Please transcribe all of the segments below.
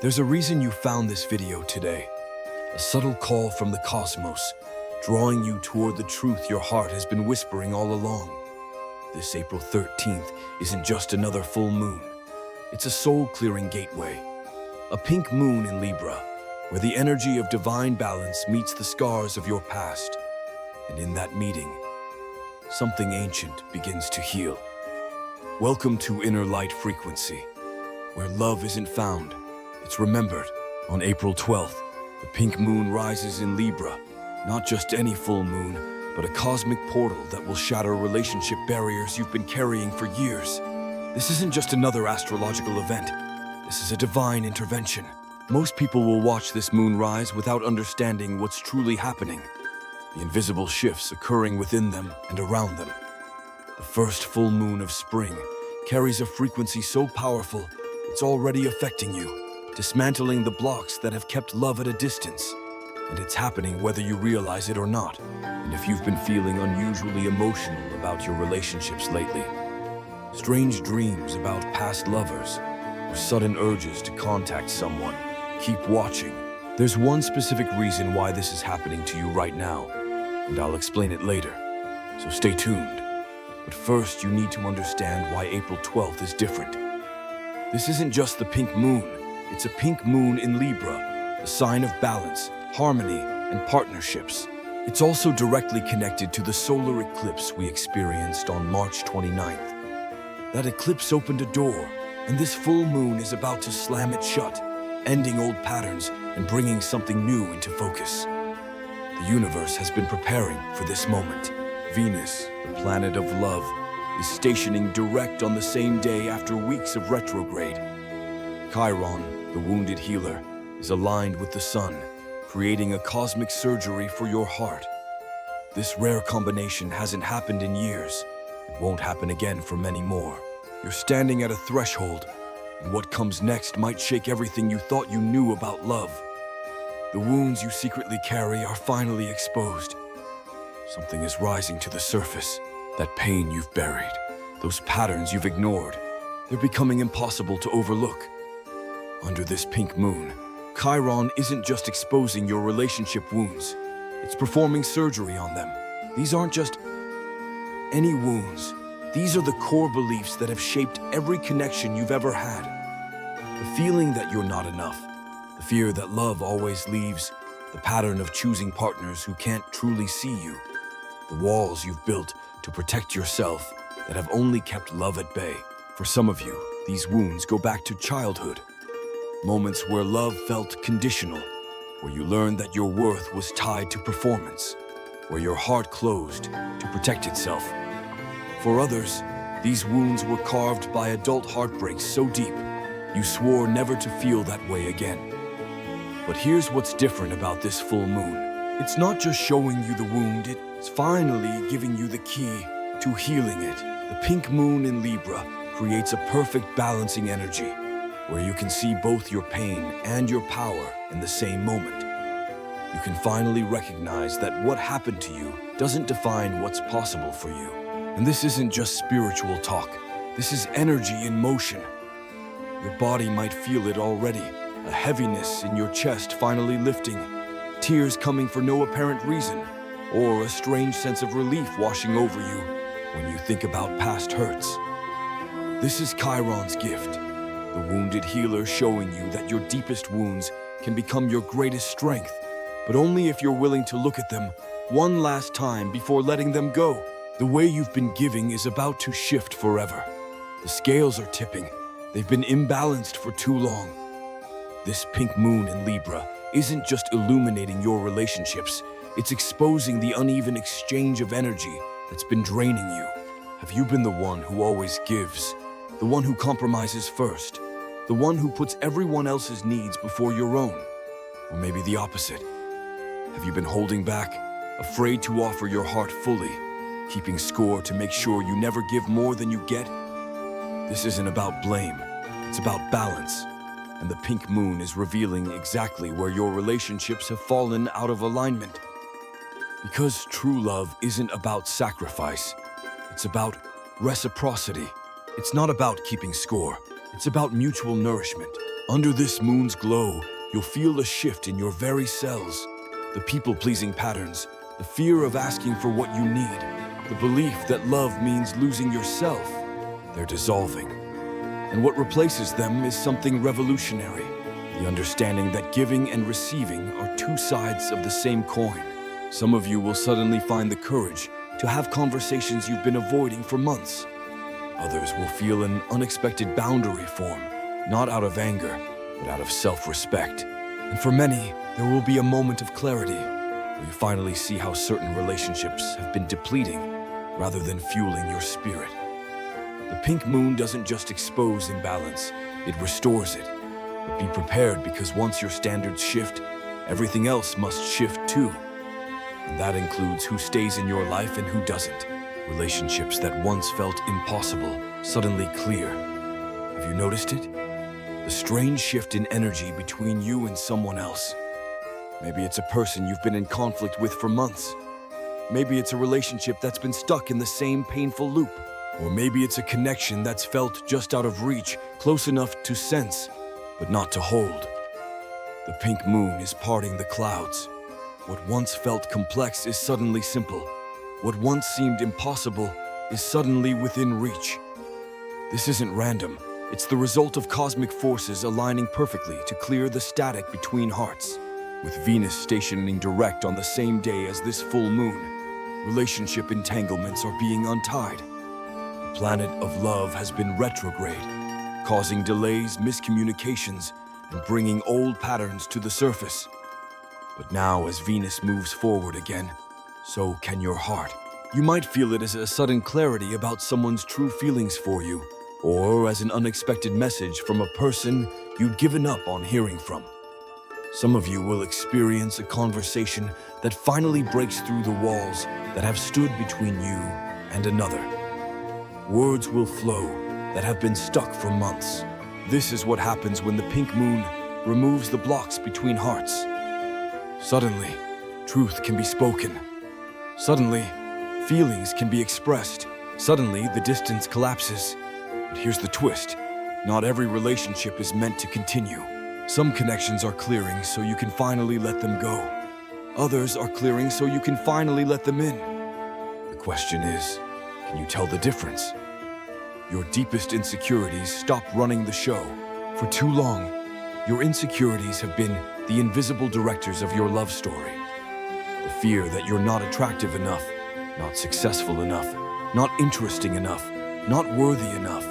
There's a reason you found this video today. A subtle call from the cosmos, drawing you toward the truth your heart has been whispering all along. This April 13th isn't just another full moon. It's a soul-clearing gateway. A pink moon in Libra, where the energy of divine balance meets the scars of your past. And in that meeting, something ancient begins to heal. Welcome to Inner Light Frequency, where love isn't found, it's remembered. On April 12th, the pink moon rises in Libra, not just any full moon, but a cosmic portal that will shatter relationship barriers you've been carrying for years. This isn't just another astrological event. This is a divine intervention. Most people will watch this moon rise without understanding what's truly happening, the invisible shifts occurring within them and around them. The first full moon of spring carries a frequency so powerful, it's already affecting you, dismantling the blocks that have kept love at a distance. And it's happening whether you realize it or not. And if you've been feeling unusually emotional about your relationships lately, strange dreams about past lovers, or sudden urges to contact someone, keep watching. There's one specific reason why this is happening to you right now, and I'll explain it later, so stay tuned. But first, you need to understand why April 12th is different. This isn't just the pink moon, it's a pink moon in Libra, a sign of balance, harmony, and partnerships. It's also directly connected to the solar eclipse we experienced on March 29th. That eclipse opened a door, and this full moon is about to slam it shut, ending old patterns and bringing something new into focus. The universe has been preparing for this moment. Venus, the planet of love, is stationing direct on the same day after weeks of retrograde. Chiron, the wounded healer, is aligned with the sun, creating a cosmic surgery for your heart. This rare combination hasn't happened in years. It won't happen again for many more. You're standing at a threshold, and what comes next might shake everything you thought you knew about love. The wounds you secretly carry are finally exposed. Something is rising to the surface. That pain you've buried, those patterns you've ignored, they're becoming impossible to overlook. Under this pink moon, Chiron isn't just exposing your relationship wounds, it's performing surgery on them. These aren't just any wounds. These are the core beliefs that have shaped every connection you've ever had. The feeling that you're not enough, the fear that love always leaves, the pattern of choosing partners who can't truly see you, the walls you've built to protect yourself that have only kept love at bay. For some of you, these wounds go back to childhood. Moments where love felt conditional, where you learned that your worth was tied to performance, where your heart closed to protect itself. For others, these wounds were carved by adult heartbreaks so deep, you swore never to feel that way again. But here's what's different about this full moon. It's not just showing you the wound, it's finally giving you the key to healing it. The pink moon in Libra creates a perfect balancing energy, where you can see both your pain and your power in the same moment. You can finally recognize that what happened to you doesn't define what's possible for you. And this isn't just spiritual talk. This is energy in motion. Your body might feel it already, a heaviness in your chest finally lifting, tears coming for no apparent reason, or a strange sense of relief washing over you when you think about past hurts. This is Chiron's gift. The wounded healer showing you that your deepest wounds can become your greatest strength, but only if you're willing to look at them one last time before letting them go. The way you've been giving is about to shift forever. The scales are tipping. They've been imbalanced for too long. This pink moon in Libra isn't just illuminating your relationships, it's exposing the uneven exchange of energy that's been draining you. Have you been the one who always gives? The one who compromises first, the one who puts everyone else's needs before your own, or maybe the opposite. Have you been holding back, afraid to offer your heart fully, keeping score to make sure you never give more than you get? This isn't about blame, it's about balance, and the pink moon is revealing exactly where your relationships have fallen out of alignment. Because true love isn't about sacrifice, it's about reciprocity. It's not about keeping score. It's about mutual nourishment. Under this moon's glow, you'll feel a shift in your very cells. The people-pleasing patterns, the fear of asking for what you need, the belief that love means losing yourself, they're dissolving. And what replaces them is something revolutionary, the understanding that giving and receiving are two sides of the same coin. Some of you will suddenly find the courage to have conversations you've been avoiding for months. Others will feel an unexpected boundary form, not out of anger, but out of self-respect. And for many, there will be a moment of clarity, where you finally see how certain relationships have been depleting rather than fueling your spirit. The pink moon doesn't just expose imbalance, it restores it. But be prepared, because once your standards shift, everything else must shift too. And that includes who stays in your life and who doesn't. Relationships that once felt impossible, suddenly clear. Have you noticed it? The strange shift in energy between you and someone else. Maybe it's a person you've been in conflict with for months. Maybe it's a relationship that's been stuck in the same painful loop. Or maybe it's a connection that's felt just out of reach, close enough to sense, but not to hold. The pink moon is parting the clouds. What once felt complex is suddenly simple. What once seemed impossible is suddenly within reach. This isn't random. It's the result of cosmic forces aligning perfectly to clear the static between hearts. With Venus stationing direct on the same day as this full moon, relationship entanglements are being untied. The planet of love has been retrograde, causing delays, miscommunications, and bringing old patterns to the surface. But now, as Venus moves forward again, so can your heart. You might feel it as a sudden clarity about someone's true feelings for you, or as an unexpected message from a person you'd given up on hearing from. Some of you will experience a conversation that finally breaks through the walls that have stood between you and another. Words will flow that have been stuck for months. This is what happens when the pink moon removes the blocks between hearts. Suddenly, truth can be spoken. Suddenly, feelings can be expressed. Suddenly, the distance collapses. But here's the twist. Not every relationship is meant to continue. Some connections are clearing so you can finally let them go. Others are clearing so you can finally let them in. The question is, can you tell the difference? Your deepest insecurities stop running the show. For too long, your insecurities have been the invisible directors of your love story. The fear that you're not attractive enough, not successful enough, not interesting enough, not worthy enough.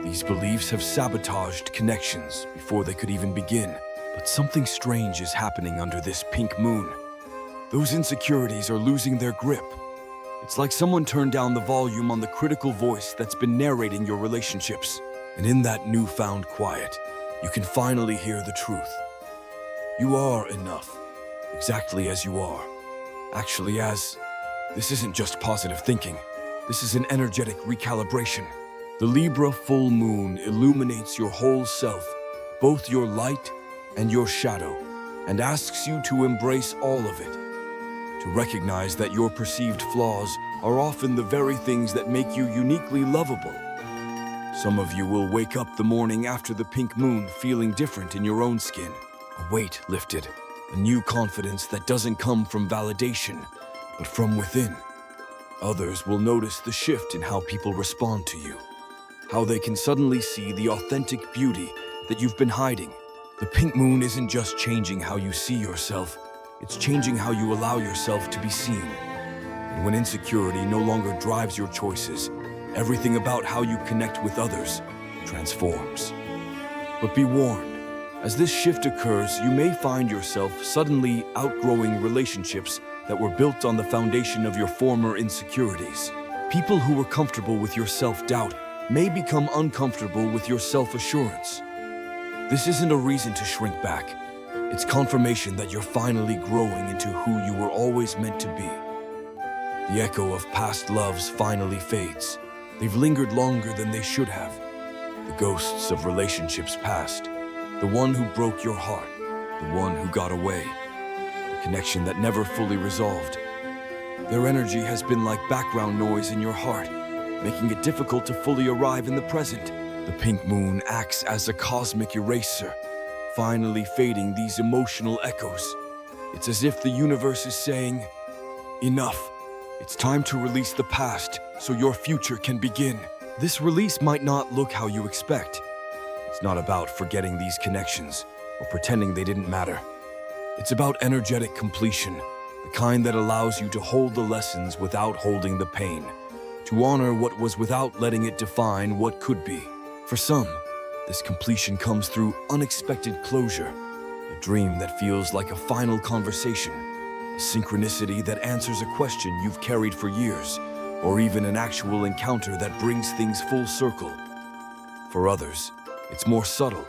These beliefs have sabotaged connections before they could even begin. But something strange is happening under this pink moon. Those insecurities are losing their grip. It's like someone turned down the volume on the critical voice that's been narrating your relationships. And in that newfound quiet, you can finally hear the truth. You are enough, exactly as you are. Actually, this isn't just positive thinking. This is an energetic recalibration. The Libra full moon illuminates your whole self, both your light and your shadow, and asks you to embrace all of it. To recognize that your perceived flaws are often the very things that make you uniquely lovable. Some of you will wake up the morning after the pink moon feeling different in your own skin. A weight lifted, a new confidence that doesn't come from validation, but from within. Others will notice the shift in how people respond to you, how they can suddenly see the authentic beauty that you've been hiding. The pink moon isn't just changing how you see yourself, it's changing how you allow yourself to be seen. And when insecurity no longer drives your choices, everything about how you connect with others transforms. But be warned, as this shift occurs, you may find yourself suddenly outgrowing relationships that were built on the foundation of your former insecurities. People who were comfortable with your self-doubt may become uncomfortable with your self-assurance. This isn't a reason to shrink back. It's confirmation that you're finally growing into who you were always meant to be. The echo of past loves finally fades. They've lingered longer than they should have. The ghosts of relationships past. The one who broke your heart. The one who got away. The connection that never fully resolved. Their energy has been like background noise in your heart, making it difficult to fully arrive in the present. The pink moon acts as a cosmic eraser, finally fading these emotional echoes. It's as if the universe is saying, "Enough. It's time to release the past so your future can begin." This release might not look how you expect. It's not about forgetting these connections or pretending they didn't matter. It's about energetic completion, the kind that allows you to hold the lessons without holding the pain, to honor what was without letting it define what could be. For some, this completion comes through unexpected closure, a dream that feels like a final conversation, a synchronicity that answers a question you've carried for years, or even an actual encounter that brings things full circle. For others, it's more subtle,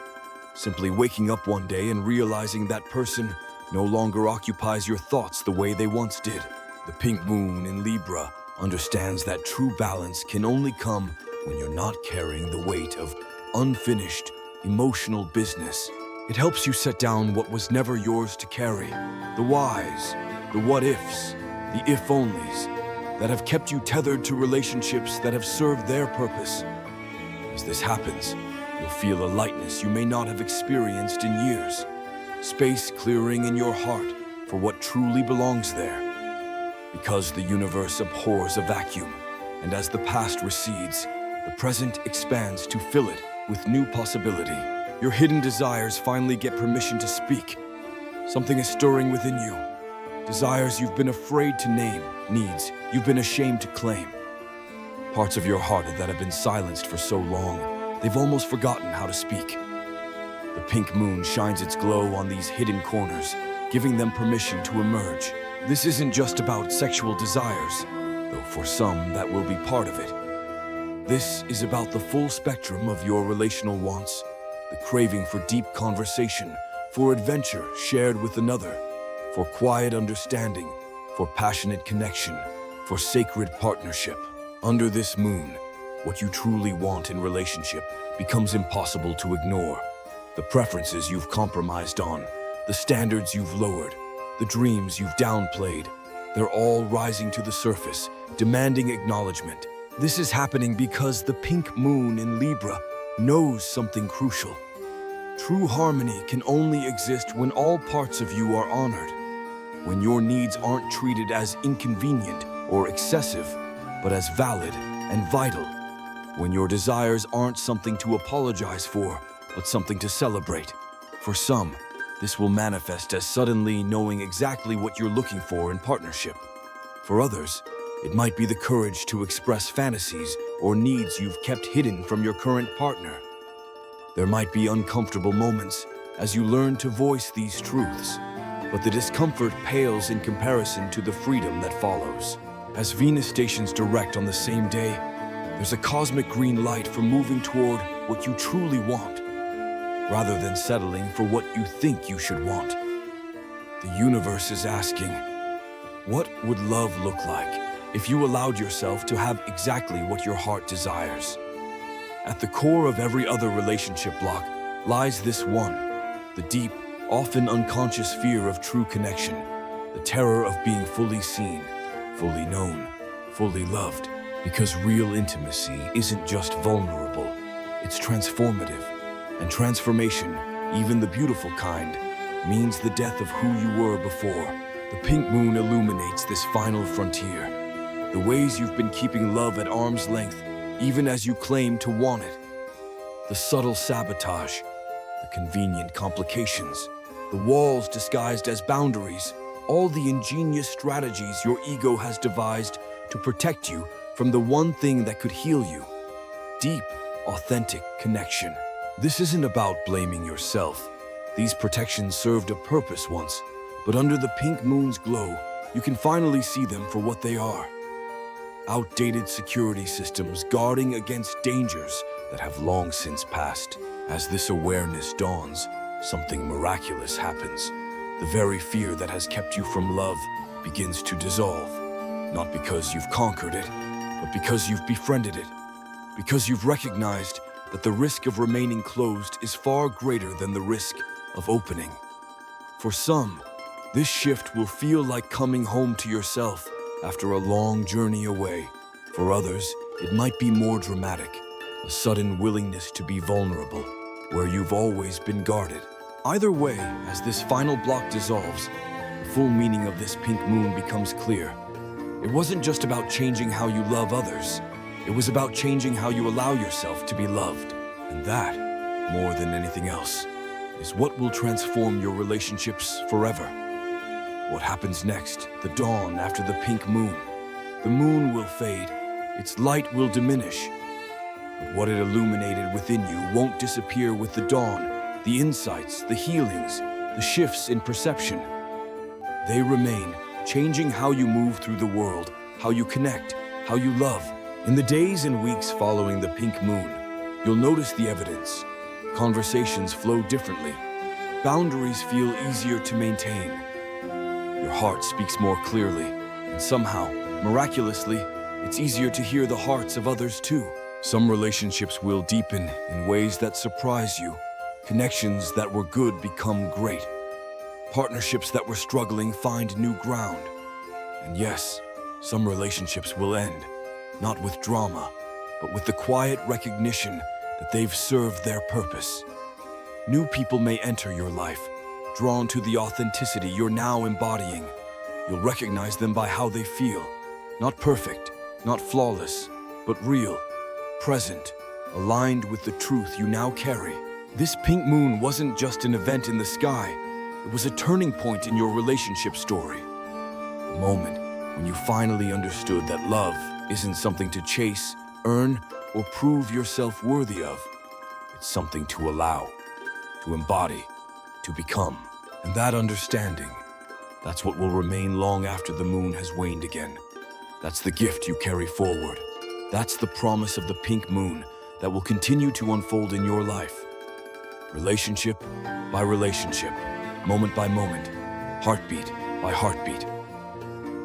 simply waking up one day and realizing that person no longer occupies your thoughts the way they once did. The pink moon in Libra understands that true balance can only come when you're not carrying the weight of unfinished, emotional business. It helps you set down what was never yours to carry, the whys, the what-ifs, the if-onlys, that have kept you tethered to relationships that have served their purpose. As this happens, you'll feel a lightness you may not have experienced in years, space clearing in your heart for what truly belongs there. Because the universe abhors a vacuum, and as the past recedes, the present expands to fill it with new possibility. Your hidden desires finally get permission to speak. Something is stirring within you. Desires you've been afraid to name, needs you've been ashamed to claim. Parts of your heart that have been silenced for so long, they've almost forgotten how to speak. The pink moon shines its glow on these hidden corners, giving them permission to emerge. This isn't just about sexual desires, though for some that will be part of it. This is about the full spectrum of your relational wants, the craving for deep conversation, for adventure shared with another, for quiet understanding, for passionate connection, for sacred partnership. Under this moon, what you truly want in relationship becomes impossible to ignore. The preferences you've compromised on, the standards you've lowered, the dreams you've downplayed, they're all rising to the surface, demanding acknowledgement. This is happening because the pink moon in Libra knows something crucial. True harmony can only exist when all parts of you are honored, when your needs aren't treated as inconvenient or excessive, but as valid and vital, when your desires aren't something to apologize for, but something to celebrate. For some, this will manifest as suddenly knowing exactly what you're looking for in partnership. For others, it might be the courage to express fantasies or needs you've kept hidden from your current partner. There might be uncomfortable moments as you learn to voice these truths, but the discomfort pales in comparison to the freedom that follows. As Venus stations direct on the same day, there's a cosmic green light for moving toward what you truly want, rather than settling for what you think you should want. The universe is asking, what would love look like if you allowed yourself to have exactly what your heart desires? At the core of every other relationship block lies this one, the deep, often unconscious fear of true connection, the terror of being fully seen, fully known, fully loved. Because real intimacy isn't just vulnerable, it's transformative. And transformation, even the beautiful kind, means the death of who you were before. The pink moon illuminates this final frontier, the ways you've been keeping love at arm's length, even as you claim to want it. The subtle sabotage, the convenient complications, the walls disguised as boundaries, all the ingenious strategies your ego has devised to protect you from the one thing that could heal you: deep, authentic connection. This isn't about blaming yourself. These protections served a purpose once, but under the pink moon's glow, you can finally see them for what they are. Outdated security systems guarding against dangers that have long since passed. As this awareness dawns, something miraculous happens. The very fear that has kept you from love begins to dissolve, not because you've conquered it, but because you've befriended it, because you've recognized that the risk of remaining closed is far greater than the risk of opening. For some, this shift will feel like coming home to yourself after a long journey away. For others, it might be more dramatic, a sudden willingness to be vulnerable, where you've always been guarded. Either way, as this final block dissolves, the full meaning of this pink moon becomes clear. It wasn't just about changing how you love others. It was about changing how you allow yourself to be loved. And that, more than anything else, is what will transform your relationships forever. What happens next, the dawn after the pink moon? The moon will fade, its light will diminish. But what it illuminated within you won't disappear with the dawn. The insights, the healings, the shifts in perception. They remain, changing how you move through the world, how you connect, how you love. In the days and weeks following the pink moon, you'll notice the evidence. Conversations flow differently. Boundaries feel easier to maintain. Your heart speaks more clearly, and somehow, miraculously, it's easier to hear the hearts of others too. Some relationships will deepen in ways that surprise you. Connections that were good become great. Partnerships that were struggling find new ground. And yes, some relationships will end, not with drama, but with the quiet recognition that they've served their purpose. New people may enter your life, drawn to the authenticity you're now embodying. You'll recognize them by how they feel. Not perfect, not flawless, but real, present, aligned with the truth you now carry. This pink moon wasn't just an event in the sky. It was a turning point in your relationship story. A moment when you finally understood that love isn't something to chase, earn, or prove yourself worthy of. It's something to allow, to embody, to become. And that understanding, that's what will remain long after the moon has waned again. That's the gift you carry forward. That's the promise of the pink moon that will continue to unfold in your life. Relationship by relationship, moment by moment, heartbeat by heartbeat.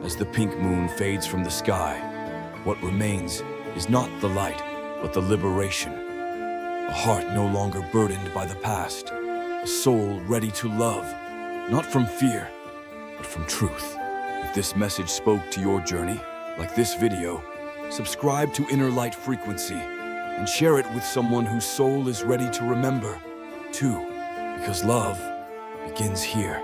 As the pink moon fades from the sky, what remains is not the light, but the liberation. A heart no longer burdened by the past, a soul ready to love, not from fear, but from truth. If this message spoke to your journey, like this video, subscribe to Inner Light Frequency and share it with someone whose soul is ready to remember, too, because love begins here.